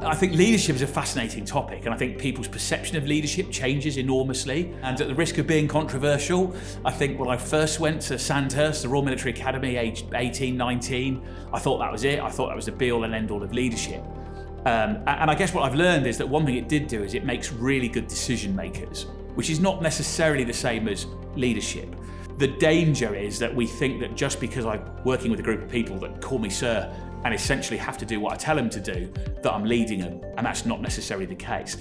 I think leadership is a fascinating topic, and I think people's perception of leadership changes enormously. And at the risk of being controversial, I think when I first went to Sandhurst, the Royal Military Academy, aged 18, 19, I thought that was it. I thought that was the be-all and end-all of leadership. And I guess what I've learned is that one thing it did do is it makes really good decision makers, which is not necessarily the same as leadership. The danger is that we think that just because I'm working with a group of people that call me sir and essentially have to do what I tell them to do, that I'm leading them, and that's not necessarily the case.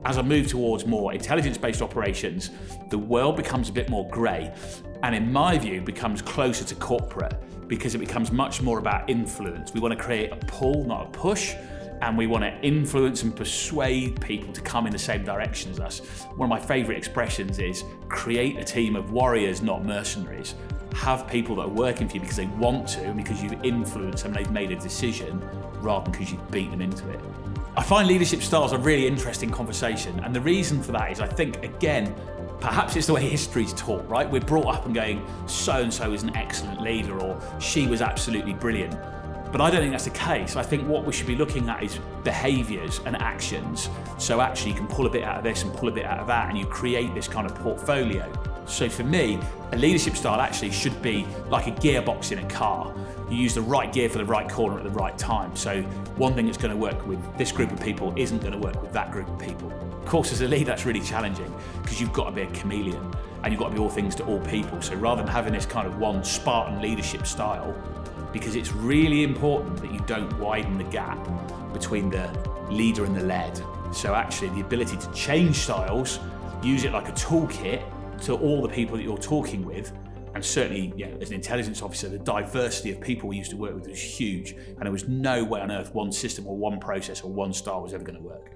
As I move towards more intelligence-based operations, the world becomes a bit more grey, and in my view becomes closer to corporate, because it becomes much more about influence. We want to create a pull, not a push, and we want to influence and persuade people to come in the same direction as us. One of my favourite expressions is create a team of warriors, not mercenaries. Have people that are working for you because they want to and because you've influenced them and they've made a decision rather than because you've beat them into it. I find leadership styles a really interesting conversation, and the reason for that is I think, again, perhaps it's the way history's taught, right? We're brought up and going, so-and-so is an excellent leader, or she was absolutely brilliant. But I don't think that's the case. I think what we should be looking at is behaviours and actions. So actually you can pull a bit out of this and pull a bit out of that, and you create this kind of portfolio. So for me, a leadership style actually should be like a gearbox in a car. You use the right gear for the right corner at the right time. So one thing that's going to work with this group of people isn't going to work with that group of people. Of course, as a leader, that's really challenging because you've got to be a chameleon and you've got to be all things to all people. So rather than having this kind of one Spartan leadership style, because it's really important that you don't widen the gap between the leader and the led. So actually the ability to change styles, use it like a toolkit to all the people that you're talking with, and certainly, as an intelligence officer, the diversity of people we used to work with was huge, and there was no way on earth one system or one process or one style was ever going to work.